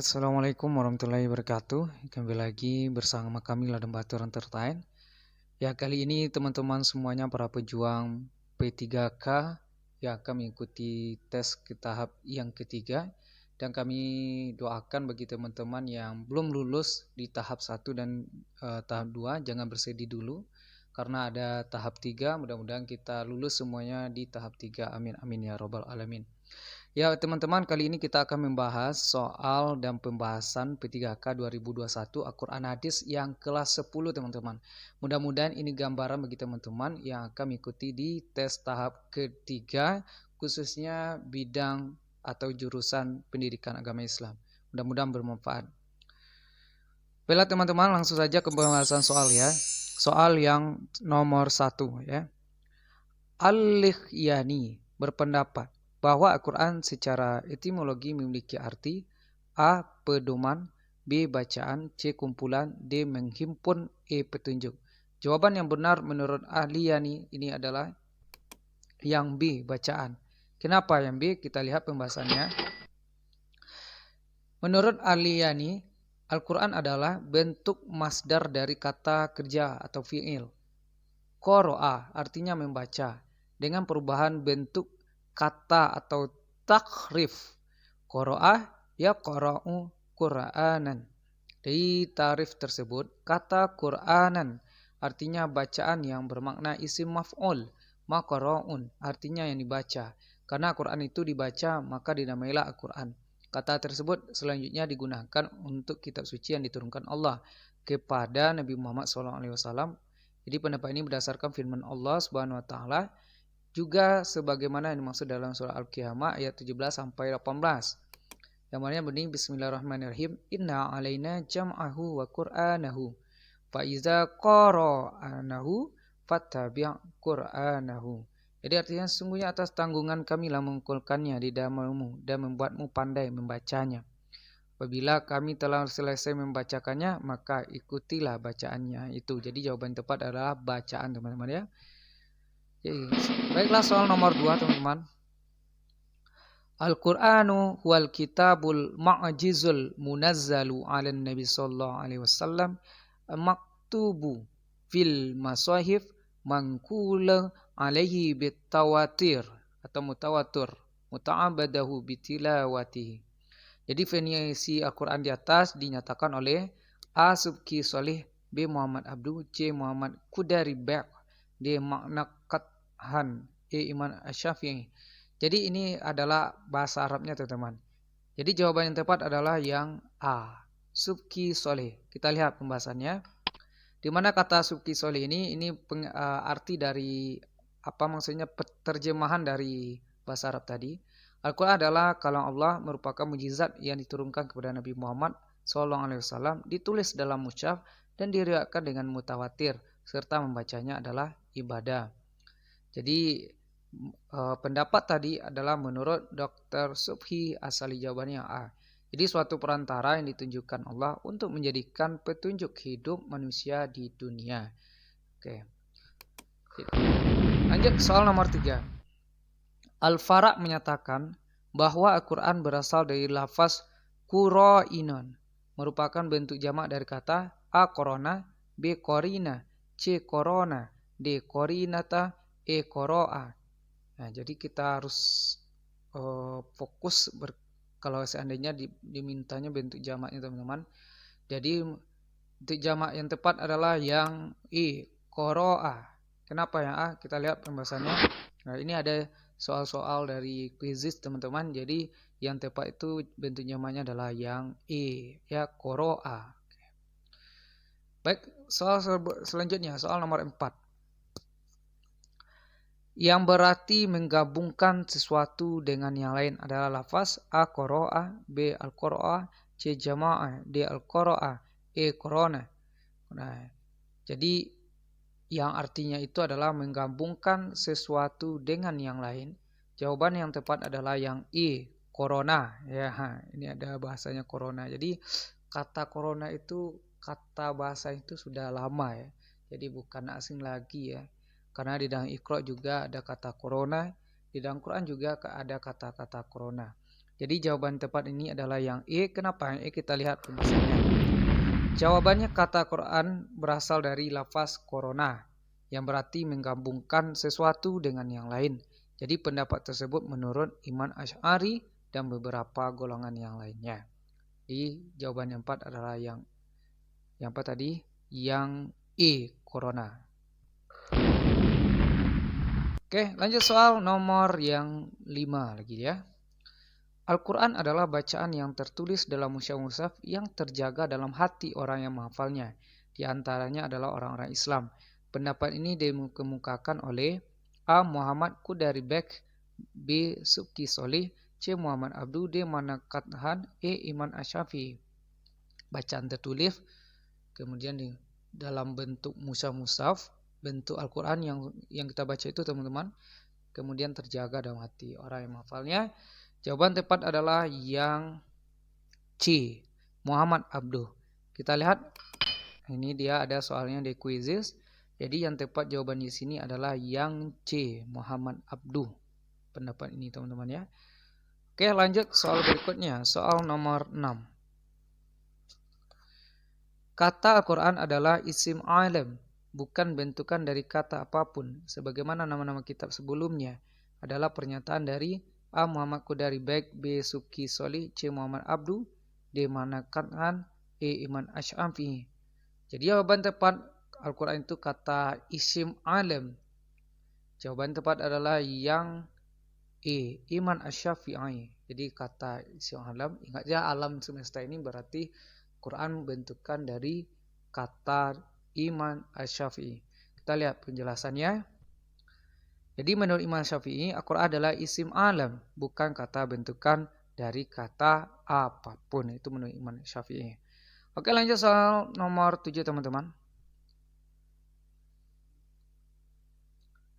Assalamualaikum warahmatullahi wabarakatuh. Kembali lagi bersama kami Ladang Batur Entertain. Ya, kali ini teman-teman semuanya para pejuang P3K yang akan mengikuti tes ke tahap yang ketiga, dan kami doakan bagi teman-teman yang belum lulus di tahap 1 dan tahap 2 jangan bersedih dulu karena ada tahap 3. Mudah-mudahan kita lulus semuanya di tahap 3. Amin amin ya robbal alamin. Ya teman-teman, kali ini kita akan membahas soal dan pembahasan P3K 2021 Al-Quran Hadis yang kelas 10 teman-teman. Mudah-mudahan ini gambaran bagi teman-teman yang akan mengikuti di tes tahap ketiga, khususnya bidang atau jurusan pendidikan agama Islam. Mudah-mudahan bermanfaat. Baiklah teman-teman, langsung saja ke pembahasan soal ya. Soal yang nomor 1 ya. Al-Likhyani berpendapat bahwa Al-Quran secara etimologi memiliki arti A. Pedoman, B. Bacaan, C. Kumpulan, D. Menghimpun, E. Petunjuk. Jawaban yang benar menurut Al-Likhyani ini adalah yang B. Bacaan. Kenapa yang B? Kita lihat pembahasannya. Menurut Al-Likhyani, Al-Quran adalah bentuk masdar dari kata kerja atau fi'il. Qara'a artinya membaca dengan perubahan bentuk kata atau takrif. Qara'a yaqra'u Qur'anan. Dari tarif tersebut, kata Qur'anan artinya bacaan yang bermakna isim maf'ul. Maqra'un artinya yang dibaca. Karena Quran itu dibaca, maka dinamailah Al-Quran. Kata tersebut selanjutnya digunakan untuk kitab suci yang diturunkan Allah kepada Nabi Muhammad SAW. Jadi pendapat ini berdasarkan firman Allah Subhanahu wa taala, juga sebagaimana yang dimaksud dalam surah Al-Qiyamah ayat 17 sampai 18. Yang mana bunyi bismillahirrahmanirrahim, inna alaina jam'ahu wa qur'anahu fa iza qara'anahu fattabi' qur'anahu. Jadi artinya sesungguhnya atas tanggungan kami lah mengumpulkannya di dalammu dan membuatmu pandai membacanya. Apabila kami telah selesai membacakannya, maka ikutilah bacaannya itu. Jadi jawaban tepat adalah bacaan teman-teman ya. Baiklah, soal nomor 2 teman-teman. Al-Qur'anu huwal kitabul ma'jizul munazzalu 'alan Nabi sallallahu alaihi wasallam maktubu fil masahif manqula alaihi bitawatir atau mutawatir muta'abbadahu bitilawatihi. Jadi definisi Al-Quran di atas dinyatakan oleh A. Subki Solih, B. Muhammad Abdu, C. Muhammad Kudari Bek, D. Makna Kathan, E. Iman Asyafi'i. Jadi ini adalah bahasa Arabnya teman-teman. Jadi jawaban yang tepat adalah yang A. Subki Solih. Kita lihat pembahasannya. Di mana kata Subki Solih ini arti dari apa maksudnya terjemahan dari bahasa Arab tadi. Al-Quran adalah kalam Allah, merupakan mujizat yang diturunkan kepada Nabi Muhammad SAW, ditulis dalam mushaf dan diriwayatkan dengan mutawatir, serta membacanya adalah ibadah. Jadi pendapat tadi adalah menurut Dr. Subhi, asali jawabannya A. Jadi suatu perantara yang ditunjukkan Allah untuk menjadikan petunjuk hidup manusia di dunia. Oke. Lanjut soal nomor 3. Al-Faraq menyatakan bahwa Al-Quran berasal dari lafaz qurainon, merupakan bentuk jamak dari kata A. Korona, B. Korina, C. Korona, D. Korinata, E. Koroa. Nah, jadi kita harus fokus kalau seandainya dimintanya bentuk jamaknya teman-teman. Jadi bentuk jamak yang tepat adalah yang E. Koroa. Kenapa yang A? Kita lihat pembahasannya. Nah, ini ada soal-soal dari quizis teman-teman. Jadi yang tepat itu bentuk jamaknya adalah yang E, ya, Koroa. Baik, soal selanjutnya, soal nomor 4. Yang berarti menggabungkan sesuatu dengan yang lain adalah lafaz A. Koroa, B. Al-Koroa, C. Jama'ah, D. Al-Koroa, E. Korona. Nah, jadi yang artinya itu adalah menggabungkan sesuatu dengan yang lain. Jawaban yang tepat adalah yang E, corona. Ya, ini ada bahasanya corona. Jadi kata corona itu kata bahasa itu sudah lama ya. Jadi bukan asing lagi ya. Karena di dalam Iqra juga ada kata corona, di dalam Quran juga ada kata-kata corona. Jadi jawaban tepat ini adalah yang E. Kenapa? Yang E kita lihat penjelasannya. Jawabannya kata Quran berasal dari lafaz corona yang berarti menggabungkan sesuatu dengan yang lain. Jadi pendapat tersebut menurut Imam Asy'ari dan beberapa golongan yang lainnya. Jadi jawaban yang 4 adalah yang apa tadi? Yang E, corona. Oke, lanjut soal nomor yang 5 lagi ya. Al-Quran adalah bacaan yang tertulis dalam mushaf-mushaf yang terjaga dalam hati orang yang menghafalnya. Di antaranya adalah orang-orang Islam. Pendapat ini dikemukakan oleh A. Muhammad Qudari Bek, B. Subki Solih, C. Muhammad Abdu, D. Manakathan, E. Imam Asy-Syafi'i. Bacaan tertulis, kemudian di dalam bentuk mushaf-mushaf, bentuk Al-Quran yang kita baca itu teman-teman, kemudian terjaga dalam hati orang yang menghafalnya. Jawaban tepat adalah yang C, Muhammad Abduh. Kita lihat, ini dia ada soalnya di quizzes. Jadi yang tepat jawaban di sini adalah yang C, Muhammad Abduh. Pendapat ini teman-teman ya. Oke, lanjut soal berikutnya, soal nomor 6. Kata Al-Quran adalah isim alam, bukan bentukan dari kata apapun. Sebagaimana nama-nama kitab sebelumnya adalah pernyataan dari A. Muhammad Qudari Bek, B. Subki Solih, C. Muhammad Abdu, D. Manakathan, E. Imam Asy-Syafi'i. Jadi jawaban tepat Al-Quran itu kata isim alam. Jawaban tepat adalah yang E. Imam Asy-Syafi'i. Jadi kata isim alam, ingat ya alam semesta ini berarti Quran bentukan dari kata Imam Asy-Syafi'i. Kita lihat penjelasannya. Jadi menurut Imam Syafi'i, Al-Quran adalah isim alam, bukan kata bentukan dari kata apapun. Itu menurut Imam Syafi'i. Oke, lanjut soal nomor 7 teman-teman.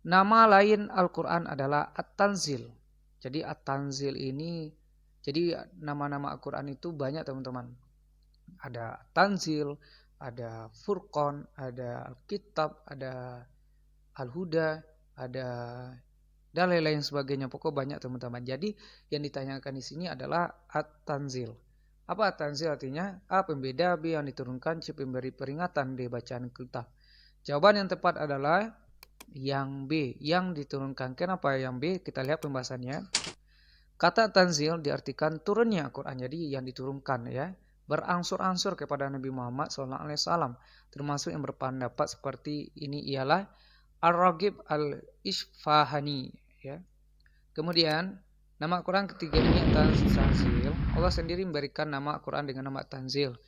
Nama lain Al-Quran adalah At-Tanzil. Jadi At-Tanzil ini, jadi nama-nama Al-Quran itu banyak teman-teman. Ada At-Tanzil, ada Furqan, ada Al-Kitab, ada Al-Huda, ada dan lain-lain sebagainya. Pokok banyak teman-teman. Jadi yang ditanyakan di sini adalah At-Tanzil. Apa At-Tanzil artinya? A. Pembeda, B. Yang diturunkan, C. Pemberi peringatan, D. Bacaan kitab. Jawaban yang tepat adalah yang B, yang diturunkan. Kenapa yang B? Kita lihat pembahasannya. Kata Tanzil diartikan turunnya Al-Quran. Jadi yang diturunkan ya. Berangsur-angsur kepada Nabi Muhammad SAW. Termasuk yang berpendapat seperti ini ialah Ar-Raghib Al-Isfahani ya. Kemudian nama Al-Quran ketiga ini Tanzil. Allah sendiri memberikan nama Al-Quran dengan nama Tanzil.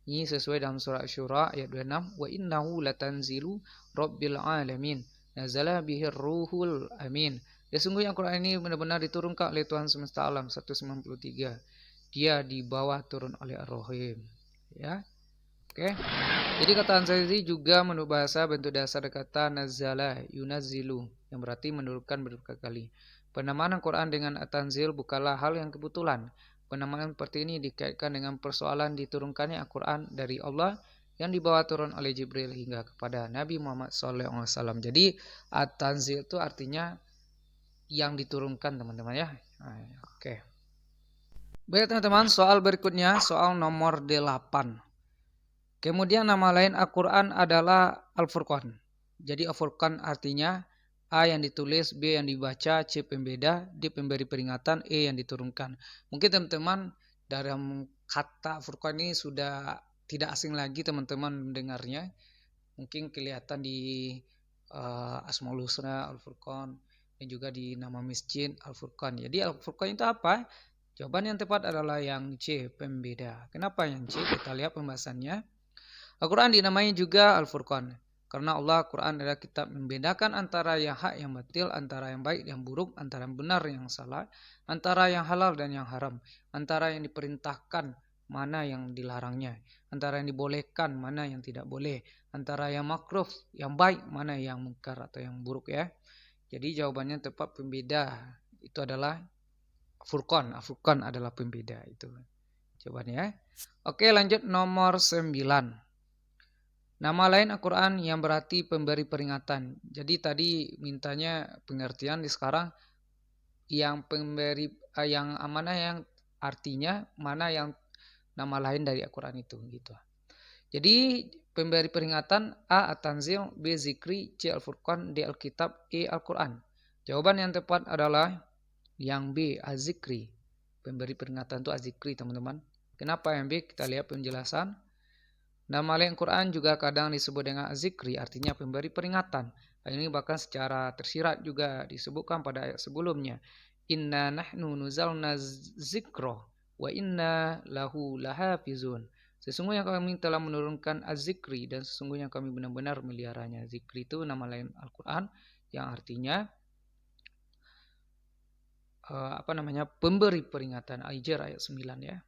Ini sesuai dalam surah Asy-Syura ayat 26, wa innahu latanzilu rabbil alamin nazala bihir ruhul amin. Sesungguhnya Al-Quran ini benar-benar diturunkan oleh Tuhan semesta alam 193. Dia di bawah turun oleh Ar-Rahim ya. Oke. Jadi kata Ansari juga menurut bahasa bentuk dasar kata nazala yunazzilu yang berarti menurunkan berkali-kali. Penamaan Al-Quran dengan At-Tanzil bukanlah hal yang kebetulan. Penamaan seperti ini dikaitkan dengan persoalan diturunkannya Al-Quran dari Allah yang dibawa turun oleh Jibril hingga kepada Nabi Muhammad SAW. Jadi At-Tanzil itu artinya yang diturunkan teman-teman ya. Oke. Baik teman-teman, soal berikutnya soal nomor 8. Kemudian nama lain Al-Quran adalah Al-Furqan. Jadi Al-Furqan artinya A yang ditulis, B yang dibaca, C pembeda, D pemberi peringatan, E yang diturunkan. Mungkin teman-teman dalam kata Furqan ini sudah tidak asing lagi teman-teman mendengarnya. Mungkin kelihatan di Asmaul Husna Al-Furqan dan juga di nama masjid Al-Furqan. Jadi Al-Furqan itu apa? Jawaban yang tepat adalah yang C, pembeda. Kenapa yang C? Kita lihat pembahasannya. Al-Quran dinamai juga Al-Furqan. Karena Allah Al-Quran adalah kitab membedakan antara yang hak yang batil, antara yang baik yang buruk, antara yang benar yang salah, antara yang halal dan yang haram, antara yang diperintahkan, mana yang dilarangnya, antara yang dibolehkan, mana yang tidak boleh, antara yang makruh, yang baik, mana yang mungkar atau yang buruk ya. Jadi jawabannya tepat pembeda. Itu adalah Furqan. Furqan adalah pembeda itu. Jawabannya. Oke, lanjut nomor 9. Nama lain Al-Quran yang berarti pemberi peringatan. Jadi tadi mintanya pengertian, di sekarang yang pemberi yang amanah yang artinya mana yang nama lain dari Al-Quran itu gitu. Jadi pemberi peringatan A. At-Tanzil, B. Zikri, C. Al-Furqan, D. Alkitab, E. Al-Quran. Jawaban yang tepat adalah yang B. Az-Zikri. Pemberi peringatan itu Az-Zikri teman-teman. Kenapa yang B? Kita lihat penjelasan. Nama lain Quran juga kadang disebut dengan Az-Zikri, artinya pemberi peringatan. Hal ini bahkan secara tersirat juga disebutkan pada ayat sebelumnya. Inna nahnu nuzalna zikra wa inna lahu lahafizun. Sesungguhnya kami telah menurunkan Az-Zikri dan sesungguhnya kami benar-benar meliharanya. Zikri itu nama lain Al-Quran yang artinya pemberi peringatan. Al-Hijr ayat 9 ya.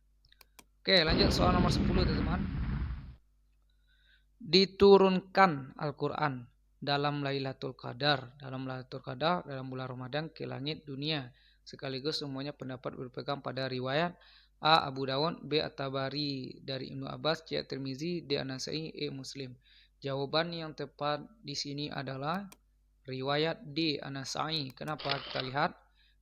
Oke, lanjut soal nomor 10 teman-teman. Diturunkan Al-Quran dalam Lailatul Qadar, dalam bulan Ramadan ke langit dunia. Sekaligus semuanya pendapat berpegang pada riwayat A. Abu Dawud, B. At-Tabari dari Ibnu Abbas, C. At-Tirmizi, D. An-Nasa'i, E. Muslim. Jawaban yang tepat di sini adalah riwayat D. An-Nasa'i. Kenapa? Kita lihat.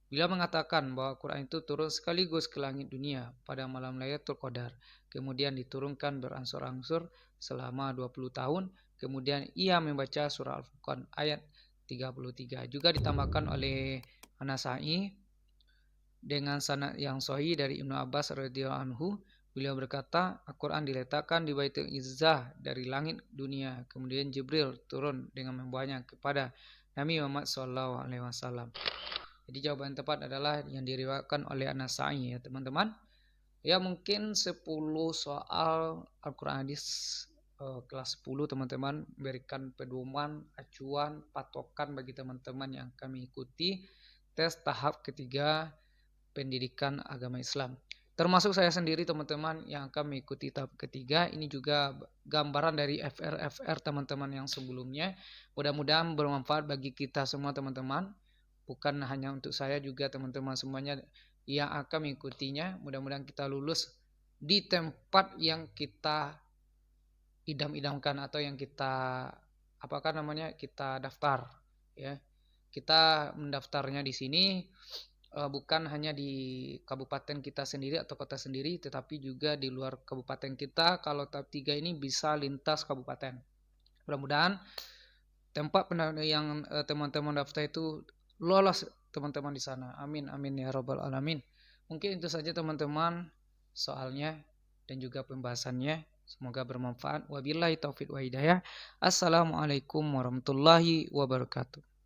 Bila mengatakan bahwa Quran itu turun sekaligus ke langit dunia pada malam Lailatul Qadar, kemudian diturunkan berangsur-angsur selama 20 tahun, kemudian ia membaca surah Al-Furqan ayat 33. Juga ditambahkan oleh An-Nasa'i dengan sanad yang sahih dari Ibnu Abbas radhiyallahu anhu, beliau berkata, Al-Quran diletakkan di Baitul Izzah dari langit dunia. Kemudian Jibril turun dengan membawanya kepada Nabi Muhammad SAW. Jadi jawaban tepat adalah yang diriwayatkan oleh An-Nasa'i ya teman-teman. Ya mungkin 10 soal Al-Quran hadis kelas 10 teman-teman, memberikan pedoman, acuan, patokan bagi teman-teman yang kami ikuti tes tahap ketiga pendidikan agama Islam. Termasuk saya sendiri teman-teman yang akan mengikuti tahap ketiga. Ini juga gambaran dari FR teman-teman yang sebelumnya. Mudah-mudahan bermanfaat bagi kita semua teman-teman. Bukan hanya untuk saya, juga teman-teman semuanya yang akan mengikutinya. Mudah-mudahan kita lulus di tempat yang kita idam-idamkan atau yang kita kita daftar ya. Kita mendaftarnya di sini bukan hanya di kabupaten kita sendiri atau kota sendiri, tetapi juga di luar kabupaten kita. Kalau tahap 3 ini bisa lintas kabupaten. Mudah-mudahan tempat yang teman-teman daftar itu lolos teman-teman di sana. Amin amin ya rabbal alamin. Mungkin itu saja teman-teman soalnya dan juga pembahasannya. Semoga bermanfaat. Wabillahi taufiq wa hidayah. Assalamualaikum warahmatullahi wabarakatuh.